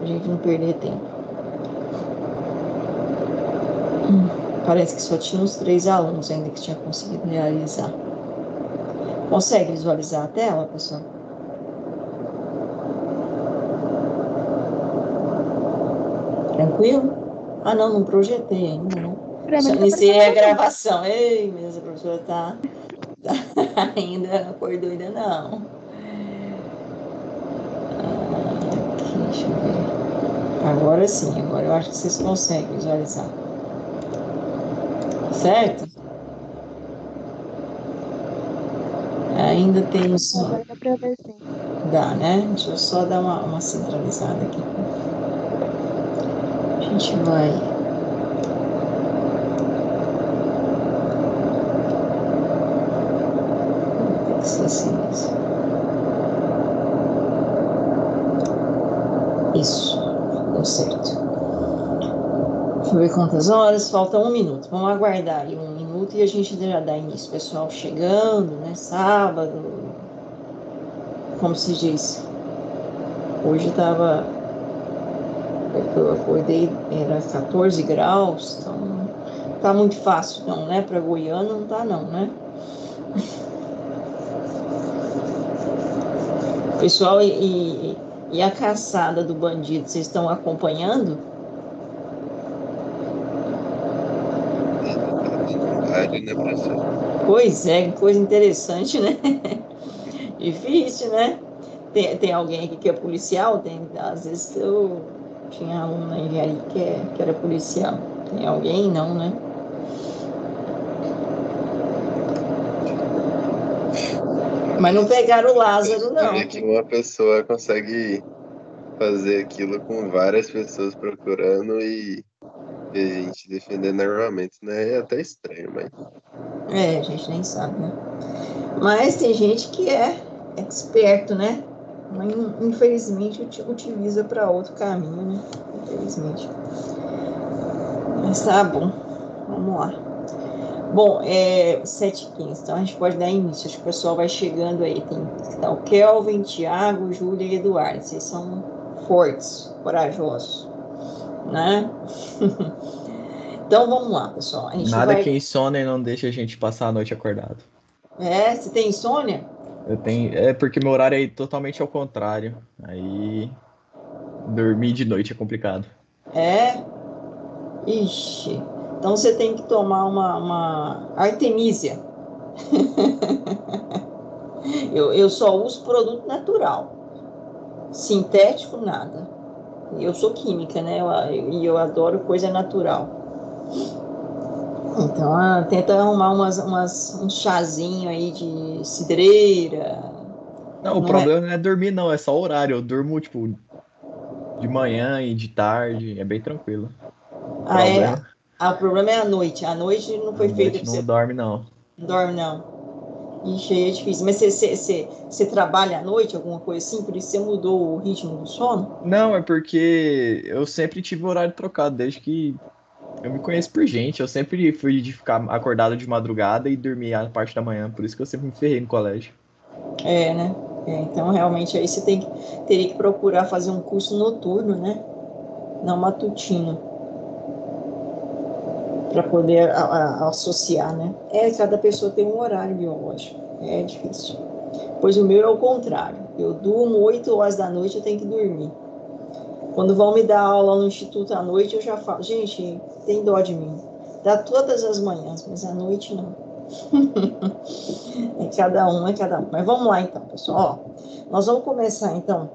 pra gente não perder tempo. Parece que só tinha uns 3 alunos ainda que tinha conseguido realizar. Consegue visualizar a tela, pessoal? Tranquilo? Ah, não projetei ainda, né? Pra mim Só não tá iniciei aparecendo a nada, não. gravação. Ei, mas a professora tá ainda acordou ainda não. Aqui, deixa eu ver. Agora sim, agora eu acho que vocês conseguem visualizar. Certo? Ainda tem Isso, som. agora dá pra ver sim. Dá, né? Deixa eu só dar uma centralizada aqui. A gente vai. Tem que ser assim mesmo. Isso, deu certo. Deixa eu ver quantas horas, falta 1 minuto. Vamos aguardar aí 1 minuto e a gente já dá início. Pessoal chegando, né? Sábado, como se diz. Hoje tava. Eu acordei, era 14 graus, então não tá muito fácil, não, né? Para Goiânia não tá, não, né? Pessoal, e a caçada do bandido, vocês estão acompanhando? Ainda tá atividade, né, professor? Pois é, que coisa interessante, né? Difícil, né? Tem alguém aqui que é policial? Tem, às vezes eu tinha um na engenharia que era policial. Tem alguém? Não, né? Mas não pegaram o Lázaro, não. Ver que uma pessoa consegue fazer aquilo com várias pessoas procurando e a gente defendendo armamentos, né? É até estranho, mas É, a gente nem sabe, né? Mas tem gente que é esperto, né? Mas infelizmente utiliza para outro caminho, né? Infelizmente. Mas tá bom. Vamos lá. Bom, é 7h15, então a gente pode dar início. Acho que o pessoal vai chegando aí. Tem tá o Kelvin, Thiago, Júlia e Eduardo. Vocês são fortes, corajosos, né? Então vamos lá, pessoal. A gente Nada que vai. insônia não deixa a gente passar a noite acordado. É, você tem insônia? Eu tenho. É porque meu horário é totalmente ao contrário. Aí dormir de noite é complicado. É? Ixi. Então você tem que tomar uma Artemisia. Eu só uso produto natural. Sintético, nada. Eu sou química, né? E eu adoro coisa natural. Então, tenta arrumar um chazinho aí de cidreira. Não, o Não é? problema não é dormir, não, é só o horário. Eu durmo, tipo, de manhã e de tarde, é bem tranquilo. O Ah, é. problema, O problema é a noite. A noite não a foi feita noite para não você. dorme, não. Não dorme, não. Ixi, aí é difícil. Mas você trabalha à noite, alguma coisa assim? Por isso você mudou o ritmo do sono? Não, é porque eu sempre tive o horário trocado, desde que eu me conheço por gente. Eu sempre fui de ficar acordado de madrugada e dormir a parte da manhã, por isso que eu sempre me ferrei no colégio. É, né? É, então, realmente, aí você teria que procurar fazer um curso noturno, né? Não matutino, para poder associar, né? É, cada pessoa tem um horário biológico. É difícil. Pois o meu é o contrário. Eu durmo 8 horas da noite, eu tenho que dormir. Quando vão me dar aula no instituto à noite, eu já falo, gente, tem dó de mim. Dá todas as manhãs, mas à noite não. É cada um, é cada um. Mas vamos lá então, pessoal. Ó, nós vamos começar então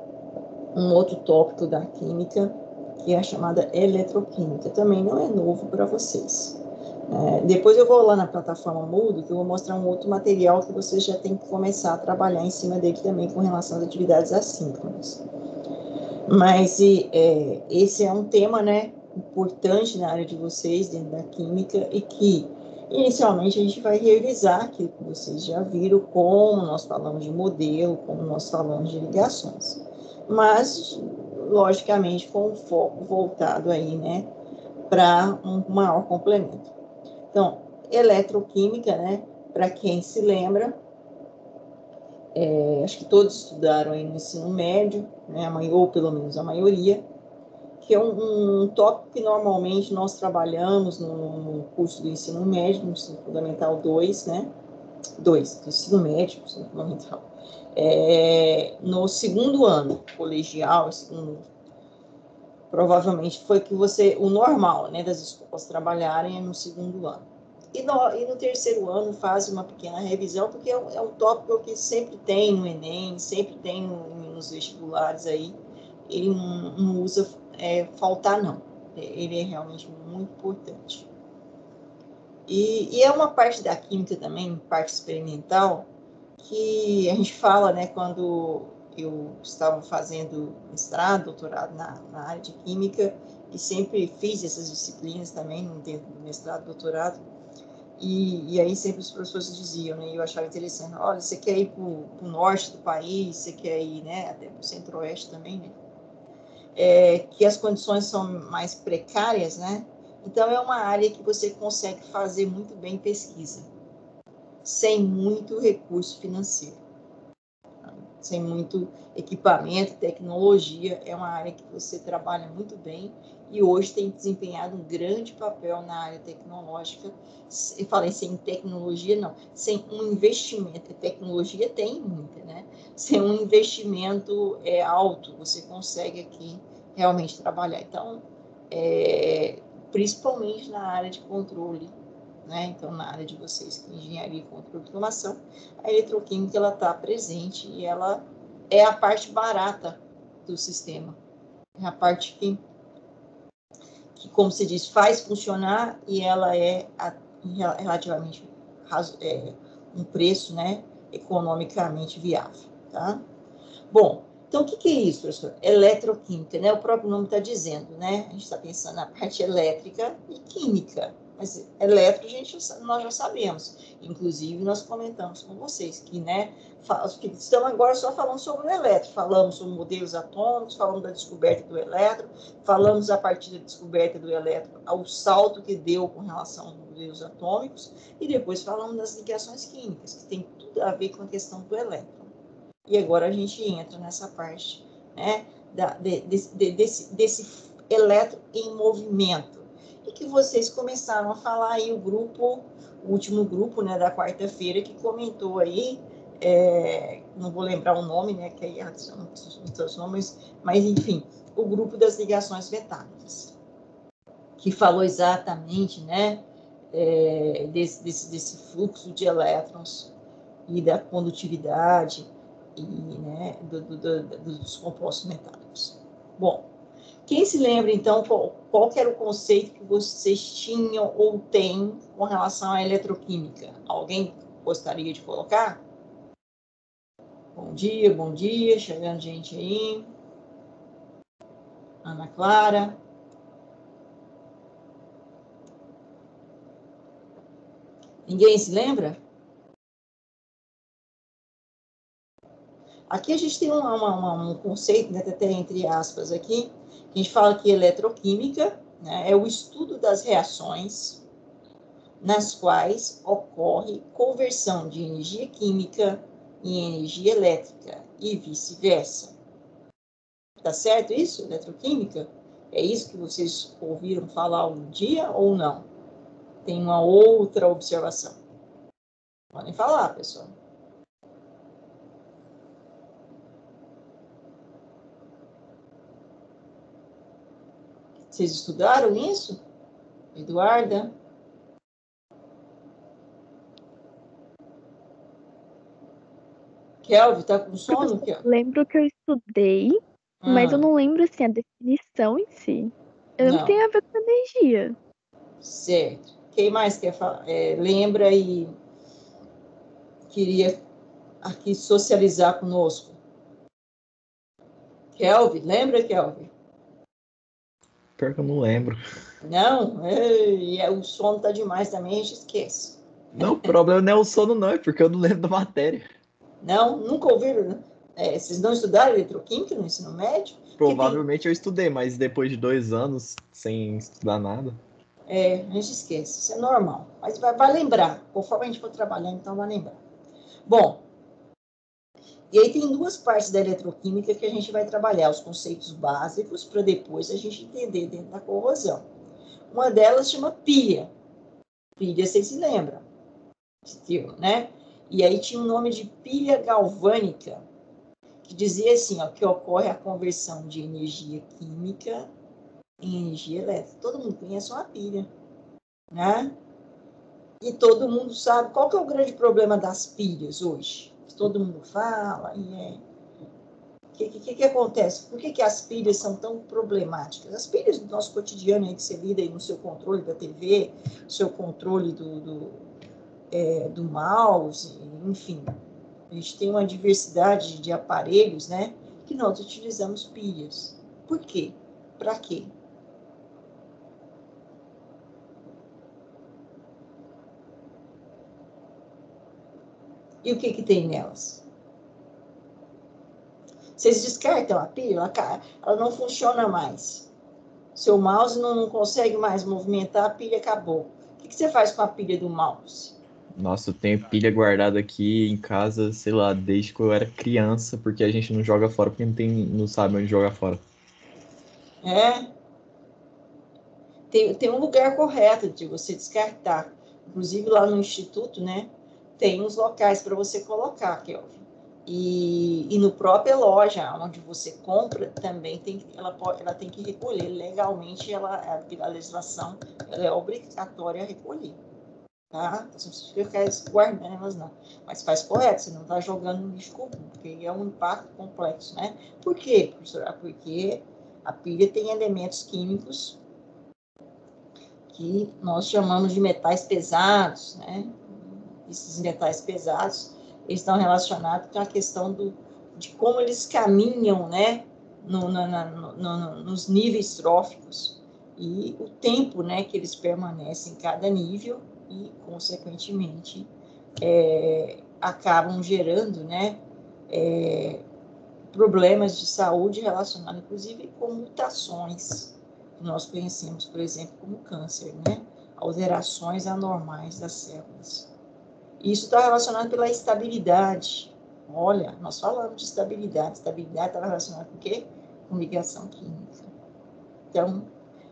um outro tópico da química, que é a chamada eletroquímica. Também não é novo para vocês. Depois eu vou lá na plataforma Moodle, que eu vou mostrar um outro material que vocês já têm que começar a trabalhar em cima dele também com relação às atividades assíncronas. Mas esse é um tema, né, importante na área de vocês, dentro da química, e que inicialmente a gente vai revisar aquilo que vocês já viram, como nós falamos de modelo, como nós falamos de ligações. Mas, logicamente, com um foco voltado aí, né, para um maior complemento. Então, eletroquímica, né, para quem se lembra, acho que todos estudaram aí no ensino médio, né, ou pelo menos a maioria, que é um tópico que normalmente nós trabalhamos no curso do ensino médio, no ensino fundamental 2, né? 2, do ensino médio, ensino fundamental. No segundo ano colegial, provavelmente foi que o normal, né, das escolas trabalharem no segundo ano. E no terceiro ano faz uma pequena revisão, porque é um tópico que sempre tem no Enem, sempre tem nos vestibulares aí, ele não usa faltar, não. Ele é realmente muito importante. E é uma parte da química também, parte experimental, que a gente fala, né, quando eu estava fazendo mestrado, doutorado na área de química, e sempre fiz essas disciplinas também dentro do mestrado, doutorado, e aí sempre os professores diziam, né, eu achava interessante, olha, você quer ir para o norte do país, você quer ir, né, até para o centro-oeste também, né, que as condições são mais precárias, né, então é uma área que você consegue fazer muito bem pesquisa, sem muito recurso financeiro, sem muito equipamento, tecnologia, é uma área que você trabalha muito bem e hoje tem desempenhado um grande papel na área tecnológica. Eu falei sem tecnologia, não, sem um investimento. A tecnologia tem muita, né? Sem um investimento alto, você consegue aqui realmente trabalhar. Então, principalmente na área de controle, né? Então, na área de vocês, que engenharia e controle de automação, a eletroquímica ela está presente e ela é a parte barata do sistema. É a parte que como se diz, faz funcionar e ela é relativamente um preço, né, economicamente viável, tá? Bom, então o que é isso, professor? Eletroquímica, né? O próprio nome está dizendo, né? A gente está pensando na parte elétrica e química. Mas elétrico, nós já sabemos. Inclusive, nós comentamos com vocês que, né, estamos agora só falando sobre o elétrico. Falamos sobre modelos atômicos, falamos da descoberta do elétron, falamos a partir da descoberta do elétron ao salto que deu com relação aos modelos atômicos, e depois falamos das ligações químicas, que tem tudo a ver com a questão do elétron. E agora a gente entra nessa parte, né, desse elétron em movimento. E que vocês começaram a falar aí, o último grupo, né, da quarta-feira, que comentou aí, não vou lembrar o nome, né, que aí são os nomes, mas enfim, o grupo das ligações metálicas, que falou exatamente, né, desse fluxo de elétrons e da condutividade e, né, dos compostos metálicos. Bom, quem se lembra, então, qual que era o conceito que vocês tinham ou têm com relação à eletroquímica? Alguém gostaria de colocar? Bom dia, chegando gente aí. Ana Clara. Ninguém se lembra? Aqui a gente tem um conceito, né, até entre aspas aqui, que a gente fala que eletroquímica, né, é o estudo das reações nas quais ocorre conversão de energia química em energia elétrica e vice-versa. Tá certo isso, eletroquímica? É isso que vocês ouviram falar um dia ou não? Tem uma outra observação? Podem falar, pessoal. Vocês estudaram isso? Eduarda? Kelvin, tá com sono? Lembro que eu estudei, mas eu não lembro, assim, a definição em si. Eu lembro que tem a ver com energia. Certo. Quem mais quer falar? Lembra e queria aqui socializar conosco? Kelvin, lembra, Kelvin? Pior que eu não lembro. Não? O sono tá demais também, a gente esquece. Não, o problema não é o sono, não, é porque eu não lembro da matéria. Não? Nunca ouviram, né? Vocês não estudaram eletroquímica no ensino médio? Provavelmente eu estudei, mas depois de 2 anos sem estudar nada. A gente esquece, isso é normal. Mas vai lembrar, conforme a gente for trabalhando, então vai lembrar. Bom, E aí tem duas partes da eletroquímica que a gente vai trabalhar, os conceitos básicos, para depois a gente entender dentro da corrosão. Uma delas chama pilha. Pilha, vocês se lembram, né? E aí tinha o nome de pilha galvânica, que dizia assim, ó, que ocorre a conversão de energia química em energia elétrica. Todo mundo conhece uma pilha, né? E todo mundo sabe qual que é o grande problema das pilhas hoje. Todo mundo fala e O que acontece? Por que as pilhas são tão problemáticas? As pilhas do nosso cotidiano, aí que você lida aí no seu controle da TV, no seu controle do mouse, enfim. A gente tem uma diversidade de aparelhos, né? Que nós utilizamos pilhas. Por quê? Para quê? E o que tem nelas? Vocês descartam a pilha, ela não funciona mais. Seu mouse não consegue mais movimentar, a pilha acabou. O que você faz com a pilha do mouse? Nossa, eu tenho pilha guardada aqui em casa, sei lá, desde que eu era criança, porque a gente não joga fora, porque não sabe onde jogar fora. Tem um lugar correto de você descartar. Inclusive lá no Instituto, né? Tem uns locais para você colocar, Kelvin. E no própria loja onde você compra também ela tem que recolher legalmente, a legislação ela é obrigatória a recolher, tá? Então, você não precisa ficar guardando elas não, mas faz correto, você não está jogando no lixo comum, porque é um impacto complexo, né? Por quê, professora? Porque a pilha tem elementos químicos que nós chamamos de metais pesados, né? Esses metais pesados, eles estão relacionados com a questão de como eles caminham, né, nos níveis tróficos e o tempo, né, que eles permanecem em cada nível e, consequentemente, acabam gerando, né, problemas de saúde relacionados, inclusive, com mutações que nós conhecemos, por exemplo, como câncer, né, alterações anormais das células. Isso está relacionado pela estabilidade. Olha, nós falamos de estabilidade. Estabilidade está relacionada com o quê? Com ligação química. Então,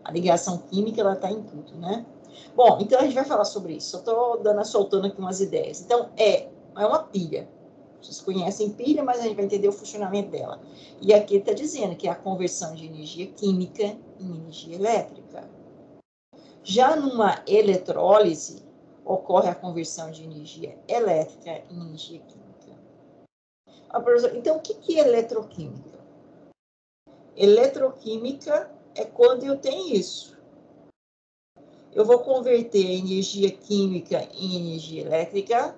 a ligação química, ela está em tudo, né? Bom, então a gente vai falar sobre isso. Eu estou soltando aqui umas ideias. Então, é uma pilha. Vocês conhecem pilha, mas a gente vai entender o funcionamento dela. E aqui está dizendo que é a conversão de energia química em energia elétrica. Já numa eletrólise, ocorre a conversão de energia elétrica em energia química. Então, o que é eletroquímica? Eletroquímica é quando eu tenho isso. Eu vou converter a energia química em energia elétrica,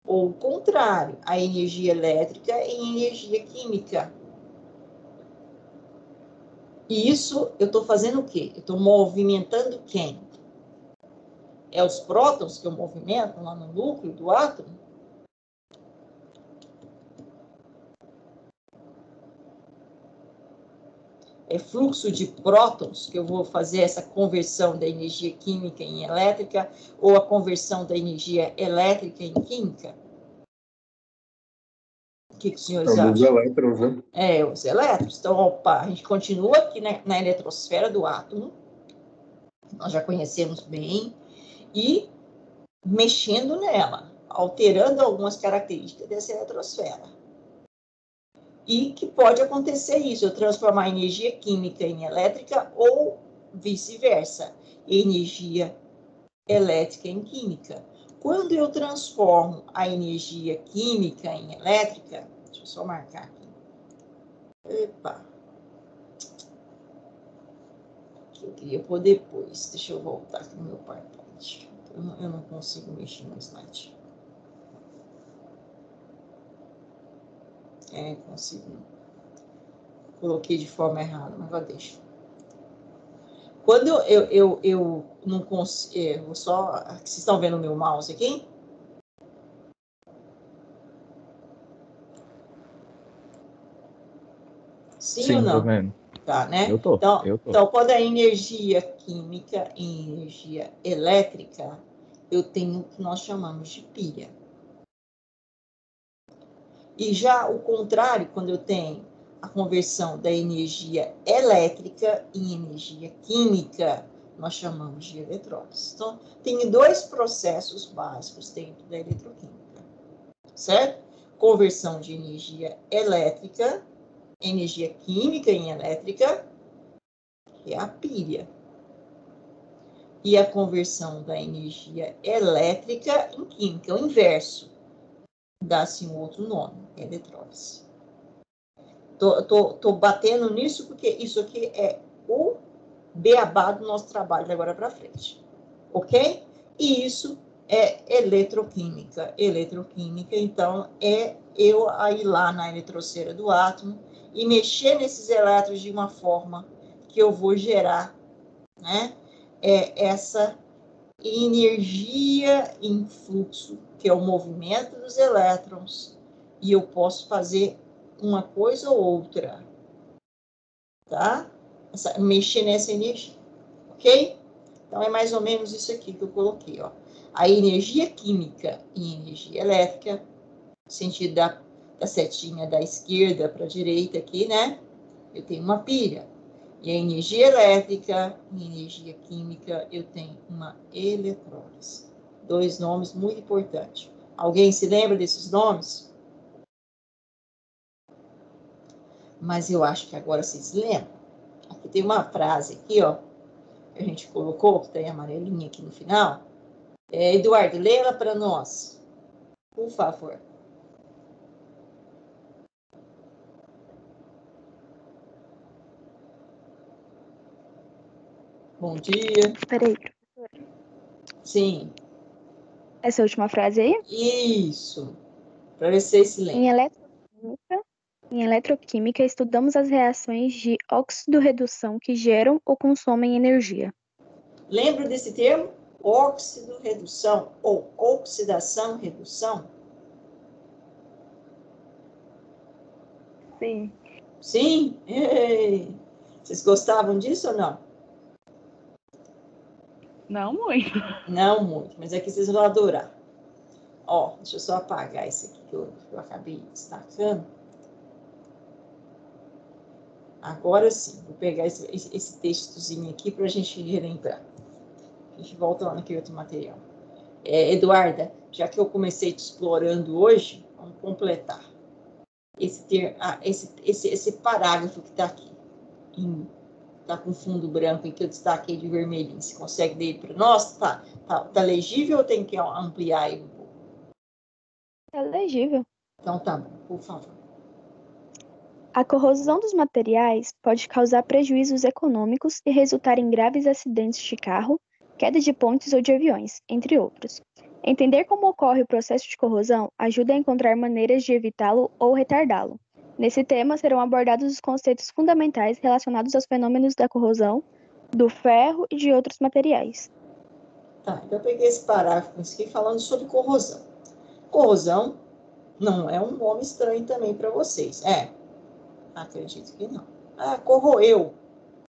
ou o contrário, a energia elétrica em energia química. E isso, eu estou fazendo o quê? Eu estou movimentando quem? É os prótons que eu movimento lá no núcleo do átomo? É fluxo de prótons que eu vou fazer essa conversão da energia química em elétrica ou a conversão da energia elétrica em química? O que os senhores acham? Os elétrons, né? Os elétrons. Então, opa, a gente continua aqui na eletrosfera do átomo, nós já conhecemos bem, e mexendo nela, alterando algumas características dessa eletrosfera. E que pode acontecer isso, eu transformar a energia química em elétrica ou vice-versa, energia elétrica em química. Quando eu transformo a energia química em elétrica, deixa eu só marcar aqui. Epa. Que eu queria pôr depois. Deixa eu voltar aqui no meu PowerPoint. Eu não consigo mexer no slide. Consigo. Coloquei de forma errada, mas eu deixo. Quando eu não consigo, vocês estão vendo o meu mouse aqui? Sim ou não? Tô vendo. Tá, né? Eu tô. Então, quando a energia química em energia elétrica, eu tenho o que nós chamamos de pilha. E já o contrário, quando eu tenho a conversão da energia elétrica em energia química, nós chamamos de eletrólise. Então, tem dois processos básicos dentro da eletroquímica, certo? Conversão de energia elétrica, energia química em elétrica, que é a pilha. E a conversão da energia elétrica em química, o inverso. Dá-se um outro nome, eletrólise. Tô batendo nisso porque isso aqui é o beabá do nosso trabalho de agora para frente. Ok? E isso é eletroquímica. Eletroquímica, então, é eu ir lá na eletroceira do átomo e mexer nesses elétrons de uma forma que eu vou gerar, né, essa energia em fluxo, que é o movimento dos elétrons, e eu posso fazer uma coisa ou outra, tá? Mexer nessa energia, ok? Então, é mais ou menos isso aqui que eu coloquei, ó. A energia química e energia elétrica, no sentido da setinha da esquerda para a direita aqui, né? Eu tenho uma pilha. E a energia elétrica e energia química, eu tenho uma eletrólise. Dois nomes muito importantes. Alguém se lembra desses nomes? Mas eu acho que agora vocês lembram. Aqui tem uma frase aqui, ó, que a gente colocou, que tem amarelinha aqui no final. Eduardo, lê ela para nós, por favor. Bom dia. Peraí, professora. Sim. Essa última frase aí? Isso. Para ver se vocês se lembram. Em eletroquímica, estudamos as reações de óxido-redução que geram ou consomem energia. Lembra desse termo? Óxido-redução ou oxidação-redução? Sim. Sim? Ei. Vocês gostavam disso ou não? Não muito. Não muito, mas aqui vocês vão adorar. Ó, deixa eu só apagar esse aqui que eu acabei destacando. Agora sim, vou pegar esse textozinho aqui para a gente relembrar. A gente volta lá naquele outro material. Eduarda, já que eu comecei te explorando hoje, vamos completar. Esse parágrafo que está aqui, está com fundo branco e que eu destaquei de vermelhinho. Você consegue ler ele para nós? Tá legível ou tem que ampliar ele um pouco? É legível. Então tá bom, por favor. A corrosão dos materiais pode causar prejuízos econômicos e resultar em graves acidentes de carro, queda de pontes ou de aviões, entre outros. Entender como ocorre o processo de corrosão ajuda a encontrar maneiras de evitá-lo ou retardá-lo. Nesse tema serão abordados os conceitos fundamentais relacionados aos fenômenos da corrosão, do ferro e de outros materiais. Tá, então eu peguei esse parágrafo aqui falando sobre corrosão. Corrosão não é um nome estranho também para vocês, Acredito que não. Corroeu,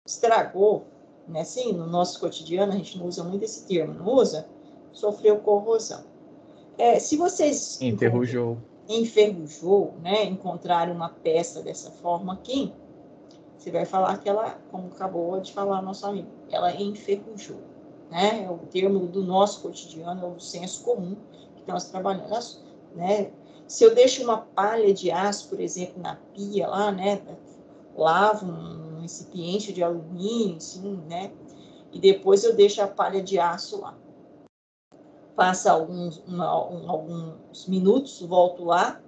estragou, né? Sim, no nosso cotidiano a gente não usa muito esse termo, não usa? Sofreu corrosão. Se vocês enferrujou, né? Encontrarem uma peça dessa forma aqui, você vai falar que ela, como acabou de falar nosso amigo, ela enferrujou, né? É o termo do nosso cotidiano, é o senso comum que nós trabalhamos, né? Se eu deixo uma palha de aço, por exemplo, na pia lá, né? Lavo um recipiente de alumínio, assim, né? E depois eu deixo a palha de aço lá. Passa alguns minutos, volto lá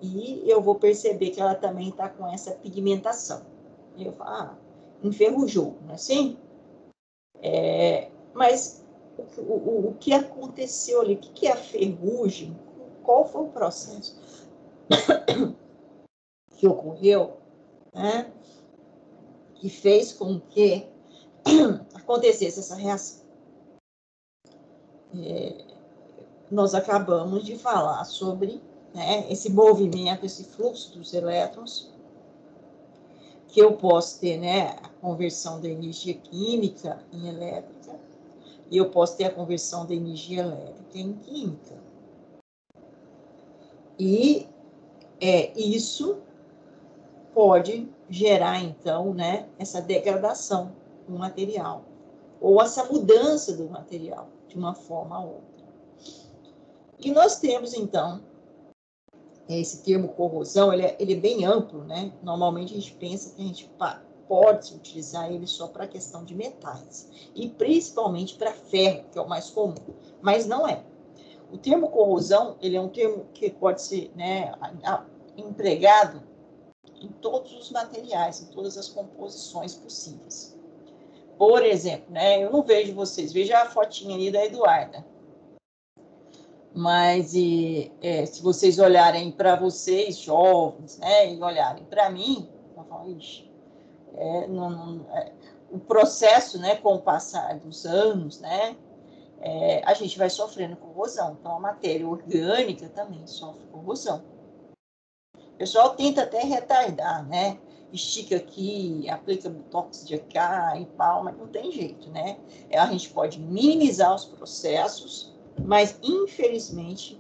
e eu vou perceber que ela também está com essa pigmentação. E eu falo, enferrujou, não é assim? Mas o que aconteceu ali? O que é a ferrugem? Qual foi o processo que ocorreu, né? Que fez com que acontecesse essa reação? Nós acabamos de falar sobre, né, esse movimento, esse fluxo dos elétrons, que eu posso ter, né, a conversão da energia química em elétrica, e eu posso ter a conversão da energia elétrica em química. E Isso pode gerar, então, né, essa degradação do material, ou essa mudança do material, de uma forma a outra. E nós temos, então, esse termo corrosão, ele é bem amplo, né? Normalmente a gente pensa que a gente pode utilizar ele só para a questão de metais, e principalmente para ferro, que é o mais comum, mas não é. O termo corrosão, ele é um termo que pode ser, né, empregado em todos os materiais, em todas as composições possíveis. Por exemplo, né, eu não vejo vocês, veja a fotinha ali da Eduarda. Mas se vocês olharem para vocês, jovens, né, e olharem para mim, vão falar, ixi, o processo, né, com o passar dos anos, né, a gente vai sofrendo corrosão. Então, a matéria orgânica também sofre corrosão. O pessoal tenta até retardar, né? Estica aqui, aplica botox de cá e pau, mas não tem jeito, né? A gente pode minimizar os processos, mas, infelizmente,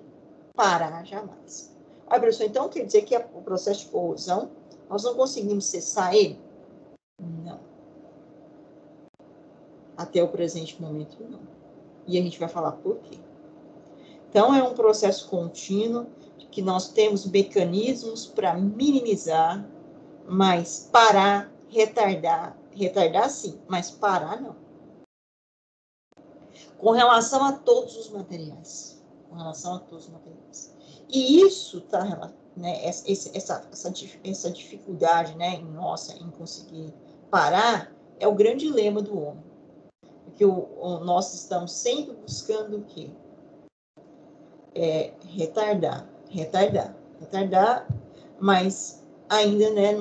parar jamais. Olha, professor, então quer dizer que o processo de corrosão, nós não conseguimos cessar ele? Não. Até o presente momento, não. E a gente vai falar por quê. Então, é um processo contínuo, que nós temos mecanismos para minimizar, mas parar, retardar sim, mas parar não. Com relação a todos os materiais. E isso está, né, essa dificuldade, né, nossa em conseguir parar, é o grande lema do homem. Porque nós estamos sempre buscando o quê? Retardar, mas ainda, né,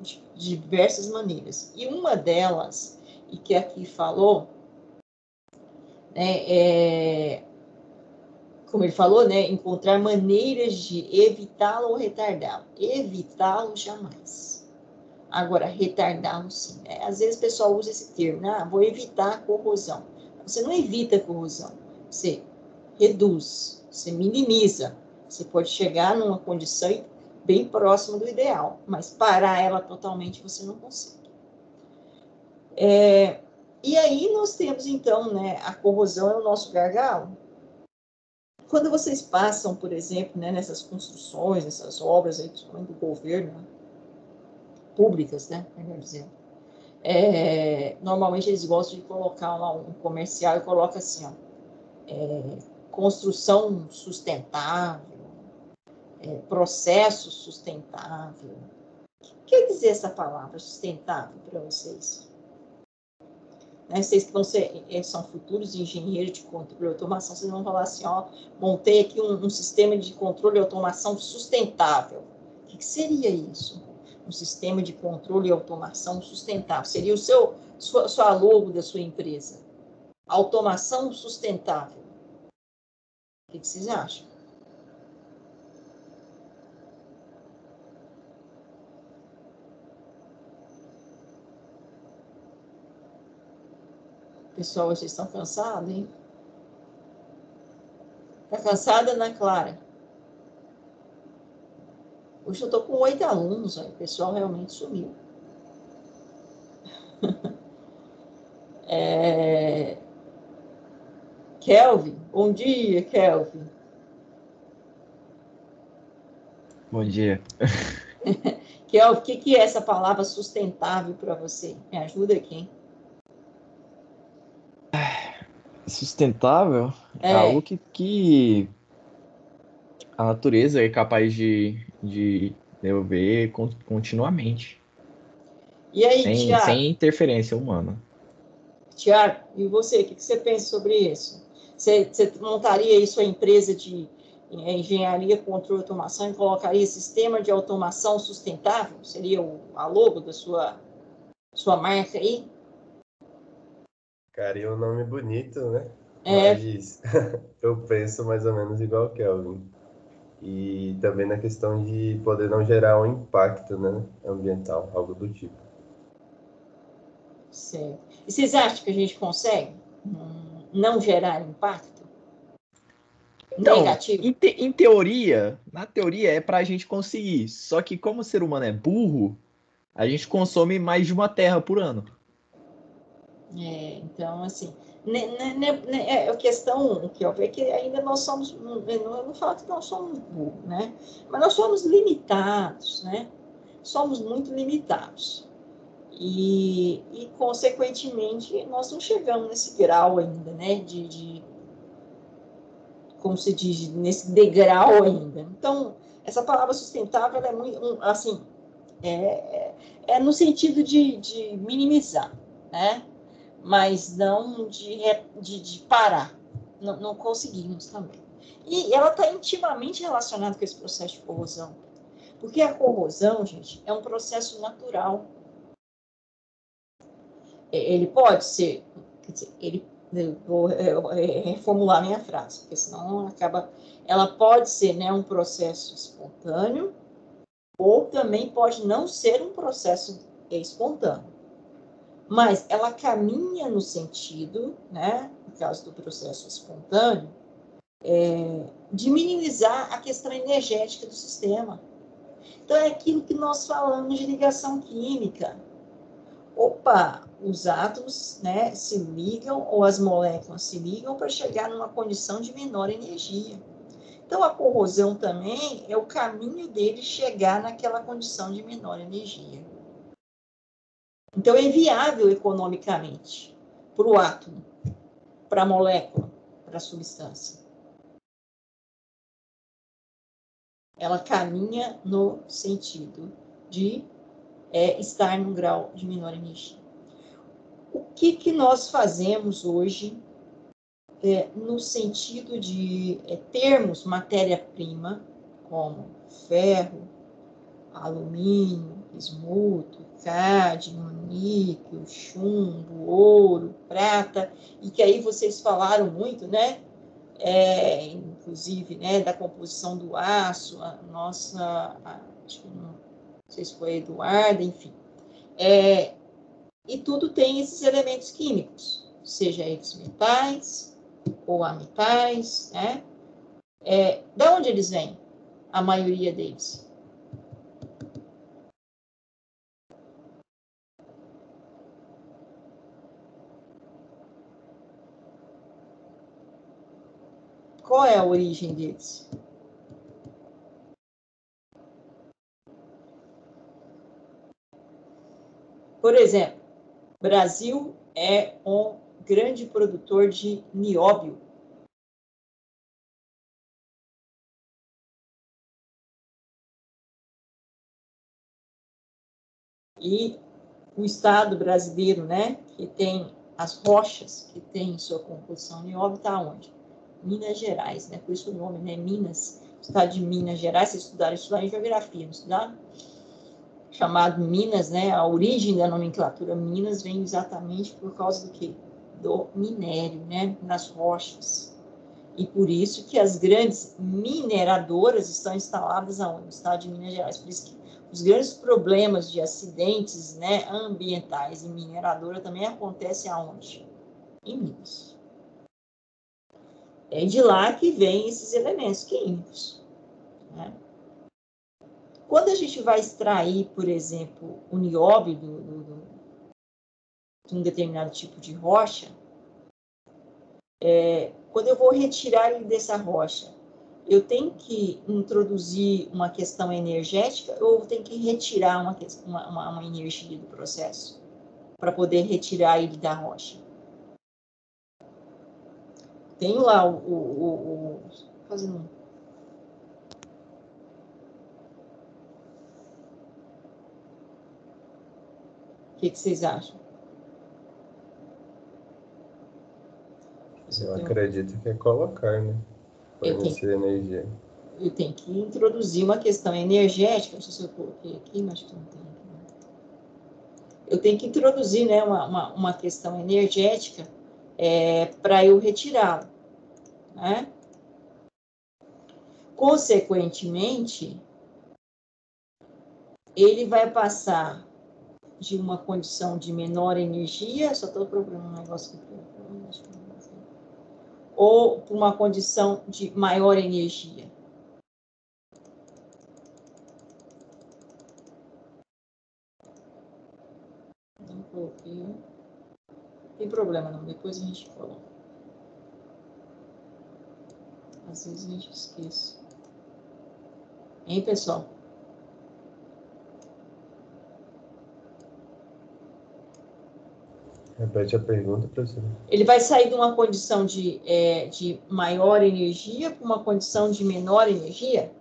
de diversas maneiras. E uma delas, e que aqui falou, né, como ele falou, né, encontrar maneiras de evitá-lo ou retardá-lo. Evitá-lo jamais. Agora, retardá-lo sim. Né? Às vezes o pessoal usa esse termo, né? Vou evitar a corrosão. Você não evita a corrosão, você reduz, você minimiza. Você pode chegar numa condição bem próxima do ideal, mas parar ela totalmente você não consegue. E aí nós temos, então, né, a corrosão é o nosso gargalo. Quando vocês passam, por exemplo, né, nessas construções, essas obras aí, principalmente do governo, né, públicas, né, melhor dizendo, normalmente eles gostam de colocar lá um comercial e coloca assim, ó, construção sustentável, processo sustentável. O que quer dizer essa palavra sustentável para vocês? Né, vocês que são futuros engenheiros de controle e automação, vocês vão falar assim, ó, montei aqui um sistema de controle e automação sustentável. O que seria isso? Um sistema de controle e automação sustentável. Seria sua logo da sua empresa. Automação sustentável. O que vocês acham? Pessoal, vocês estão cansados, hein? Tá cansada, Ana Clara? Hoje eu estou com 8 alunos, ó, o pessoal realmente sumiu. Kelvin, bom dia, Kelvin. Bom dia. Kelvin, o que é essa palavra sustentável para você? Me ajuda aqui, hein? Sustentável é algo que a natureza é capaz de desenvolver continuamente. E aí, Tiago? Sem interferência humana. Tiago, e você, o que você pensa sobre isso? Você montaria aí sua empresa de engenharia, controle e automação e colocaria sistema de automação sustentável? Seria a logo da sua marca aí? Cara, e um nome bonito, né? Mas eu penso mais ou menos igual o Kelvin. E também na questão de poder não gerar um impacto, né, ambiental, algo do tipo. Certo. E vocês acham que a gente consegue não gerar impacto? Então, negativo. em teoria, na teoria é para a gente conseguir. Só que como o ser humano é burro, a gente consome mais de uma terra por ano. Então, assim, a questão que eu vejo é que ainda nós somos, eu não falo que nós somos burros, né? Mas nós somos limitados, né? Somos muito limitados. E consequentemente, nós não chegamos nesse grau ainda, né? Como se diz, nesse degrau ainda. Então, essa palavra sustentável, ela é muito, assim, no sentido de minimizar, né? Mas não de parar. Não conseguimos também. E ela está intimamente relacionada com esse processo de corrosão. Porque a corrosão, gente, é um processo natural. Ele pode ser, quer dizer, eu vou reformular minha frase, porque senão acaba. Ela pode ser, né, um processo espontâneo, ou também pode não ser um processo espontâneo. Mas ela caminha no sentido, né, no caso do processo espontâneo, de minimizar a questão energética do sistema. Então, é aquilo que nós falamos de ligação química. Opa, os átomos, né, se ligam, ou as moléculas se ligam para chegar numa condição de menor energia. Então, a corrosão também é o caminho dele chegar naquela condição de menor energia. Então, é viável economicamente para o átomo, para a molécula, para a substância. Ela caminha no sentido de estar num grau de menor energia. O que nós fazemos hoje no sentido de termos matéria-prima, como ferro, alumínio, bismuto, cádmio, níquel, chumbo, ouro, prata, e que aí vocês falaram muito, né? Inclusive, né, da composição do aço, acho que não sei se foi Eduardo, enfim. E tudo tem esses elementos químicos, seja eles metais ou ametais, né? Da onde eles vêm? A maioria deles. Qual é a origem deles? Por exemplo, Brasil é um grande produtor de nióbio. E o estado brasileiro, né, que tem as rochas que tem sua composição nióbio, está onde? Minas Gerais, né? Por isso o nome, né? Minas, estado de Minas Gerais, vocês estudaram em geografia, não estudaram? Chamado Minas, né? A origem da nomenclatura Minas vem exatamente por causa do quê? Do minério, né? Nas rochas. E por isso que as grandes mineradoras estão instaladas aonde? No estado de Minas Gerais. Por isso que os grandes problemas de acidentes, né, ambientais em mineradora também acontecem aonde? Em Minas. É de lá que vêm esses elementos químicos, né? Quando a gente vai extrair, por exemplo, o nióbio de um determinado tipo de rocha, quando eu vou retirar ele dessa rocha, eu tenho que introduzir uma questão energética ou eu tenho que retirar uma energia do processo para poder retirar ele da rocha? Tenho lá fazendo um. O que vocês acham? Eu acredito que é colocar, né? Fornecer energia. Eu tenho que introduzir uma questão energética. Não sei se eu coloquei aqui, mas acho que não tem aqui. Eu tenho que introduzir, né, uma questão energética para eu retirá-lo, né? Consequentemente, ele vai passar de uma condição de menor energia. Só estou procurando um negócio aqui. ou por uma condição de maior energia? Não coloquei. Não tem problema não, depois a gente coloca. Às vezes a gente esquece. Hein, pessoal? Repete a pergunta, professor. Ele vai sair de uma condição de maior energia para uma condição de menor energia?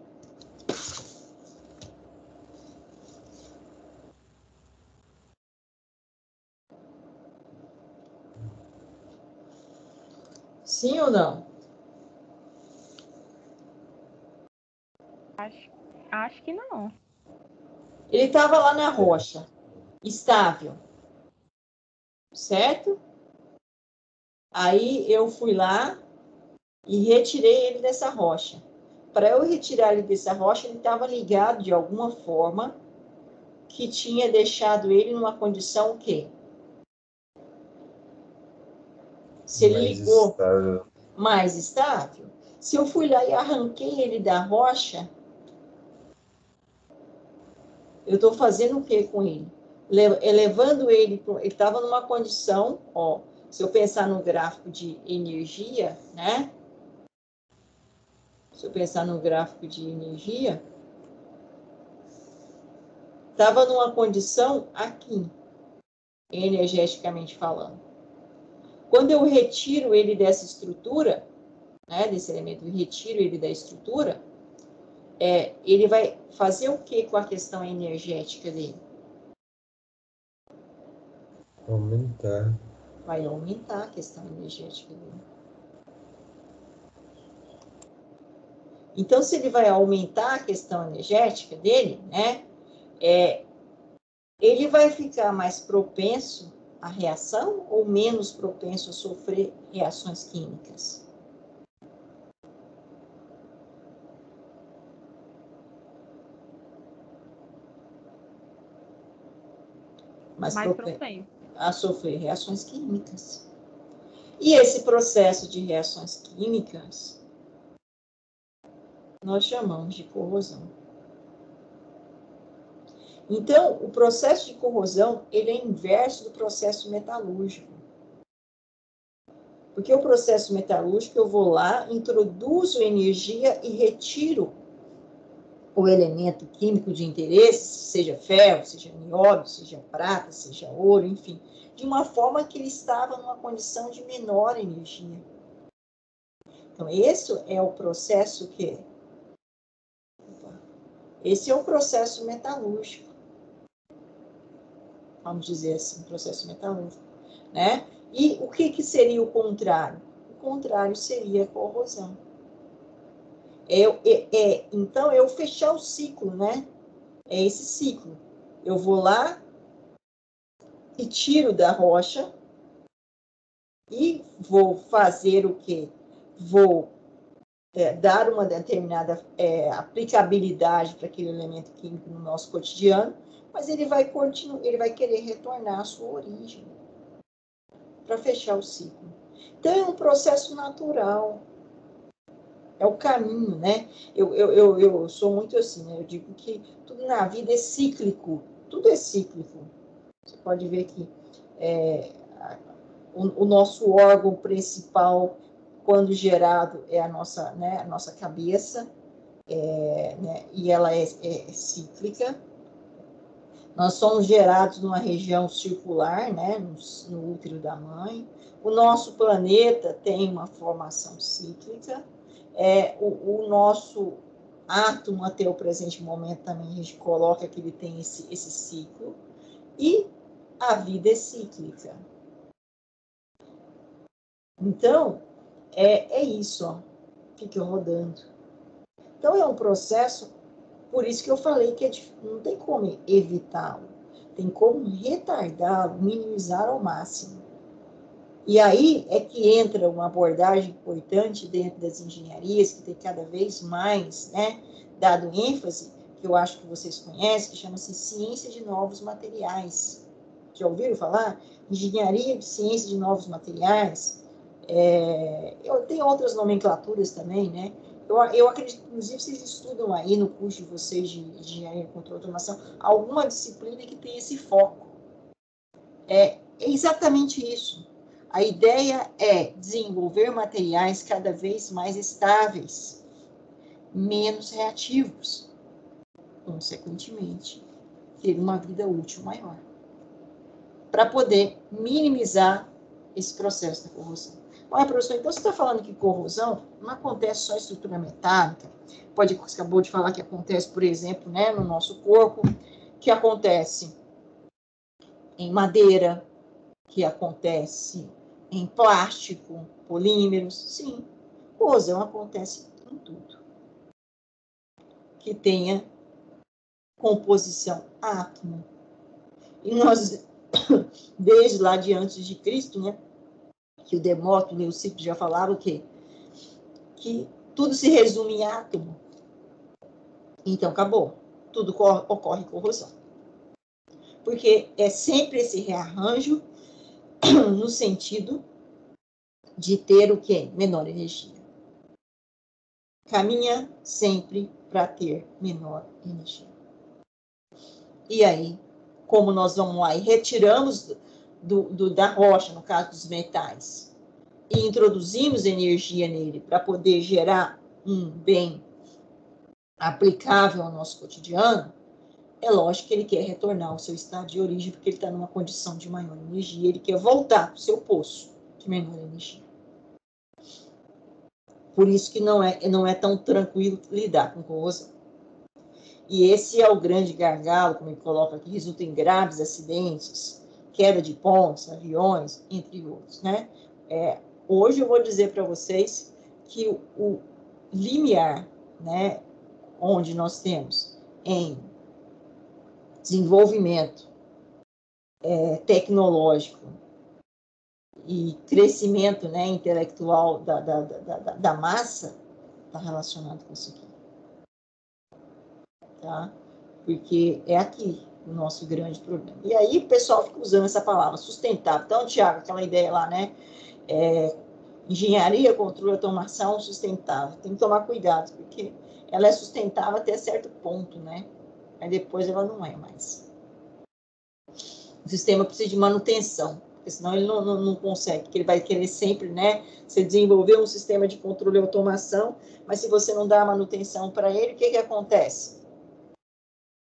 Sim ou não? Acho que não. Ele estava lá na rocha, estável, certo? Aí eu fui lá e retirei ele dessa rocha. Para eu retirar ele dessa rocha, ele estava ligado de alguma forma que tinha deixado ele numa condição o quê? Se ele ligou mais estável, se eu fui lá e arranquei ele da rocha, eu estou fazendo o que com ele? Elevando ele, ele estava numa condição, ó, se eu pensar no gráfico de energia, né? Se eu pensar no gráfico de energia, estava numa condição aqui, energeticamente falando. Quando eu retiro ele dessa estrutura, né, desse elemento, eu retiro ele da estrutura, ele vai fazer o que com a questão energética dele? Aumentar. Vai aumentar a questão energética dele. Então, se ele vai aumentar a questão energética dele, né, ele vai ficar mais propenso à reação ou menos propenso a sofrer reações químicas? Mais propenso a sofrer reações químicas. E esse processo de reações químicas nós chamamos de corrosão. Então, o processo de corrosão, ele é inverso do processo metalúrgico. Porque o processo metalúrgico, eu vou lá, introduzo energia e retiro o elemento químico de interesse, seja ferro, seja nióbio, seja prata, seja ouro, enfim, de uma forma que ele estava numa condição de menor energia. Então, esse é o processo que... Esse é o processo metalúrgico. Vamos dizer assim, processo metalúrgico, né? E o que seria o contrário? O contrário seria a corrosão. Então, eu fechar o ciclo, né? É esse ciclo. Eu vou lá e tiro da rocha e vou fazer o quê? Vou dar uma determinada aplicabilidade para aquele elemento químico no nosso cotidiano, mas ele vai querer retornar à sua origem para fechar o ciclo. Então, é um processo natural. É o caminho, né? Eu sou muito assim, né? Eu digo que tudo na vida é cíclico. Tudo é cíclico. Você pode ver que o nosso órgão principal, quando gerado, é a nossa cabeça, né? E ela é cíclica. Nós somos gerados numa região circular, né? No útero da mãe. O nosso planeta tem uma formação cíclica. O nosso átomo, até o presente momento, também a gente coloca que ele tem esse ciclo. E a vida é cíclica. Então, é isso, ó, fica rodando. Então, é um processo, por isso que eu falei que não tem como evitá-lo, tem como retardá-lo, minimizar ao máximo. E aí é que entra uma abordagem importante dentro das engenharias, que tem cada vez mais, né, dado ênfase, que eu acho que vocês conhecem, que chama-se ciência de novos materiais. Já ouviram falar? Engenharia de ciência de novos materiais. Eu tenho outras nomenclaturas também, né? Eu acredito, inclusive, vocês estudam aí no curso de vocês de engenharia contra automação, alguma disciplina que tem esse foco. É exatamente isso. A ideia é desenvolver materiais cada vez mais estáveis, menos reativos, consequentemente, ter uma vida útil maior, para poder minimizar esse processo da corrosão. Olha, professor, então você está falando que corrosão não acontece só em estrutura metálica, você acabou de falar que acontece, por exemplo, né, no nosso corpo, que acontece em madeira, que acontece em plástico, polímeros, sim, corrosão acontece em tudo que tenha composição átomo. E nós, desde lá de antes de Cristo, né, que o Demócrito e o Leucipo já falaram o quê? Que tudo se resume em átomo. Então, acabou. Tudo ocorre corrosão. Porque é sempre esse rearranjo no sentido de ter o quê? Menor energia. Caminha sempre para ter menor energia. E aí, como nós vamos lá e retiramos da rocha, no caso dos metais, e introduzimos energia nele para poder gerar um bem aplicável ao nosso cotidiano, é lógico que ele quer retornar ao seu estado de origem, porque ele está numa condição de maior energia, ele quer voltar para o seu poço de menor energia. Por isso que não é tão tranquilo lidar com corrosão. E esse é o grande gargalo, como ele coloca aqui, resulta em graves acidentes, queda de pontes, aviões, entre outros, né? Hoje eu vou dizer para vocês que o limiar, né, onde nós temos em desenvolvimento tecnológico e crescimento, né, intelectual da massa, está relacionado com isso aqui. Tá? Porque é aqui o nosso grande problema. E aí o pessoal fica usando essa palavra, sustentável. Então, Tiago, aquela ideia lá, né? Engenharia, controle, automação, sustentável. Tem que tomar cuidado, porque ela é sustentável até certo ponto, né? Aí depois ela não é mais. O sistema precisa de manutenção, porque senão ele não consegue, porque ele vai querer sempre, né? Você desenvolver um sistema de controle e automação, mas se você não dá manutenção para ele, o que acontece?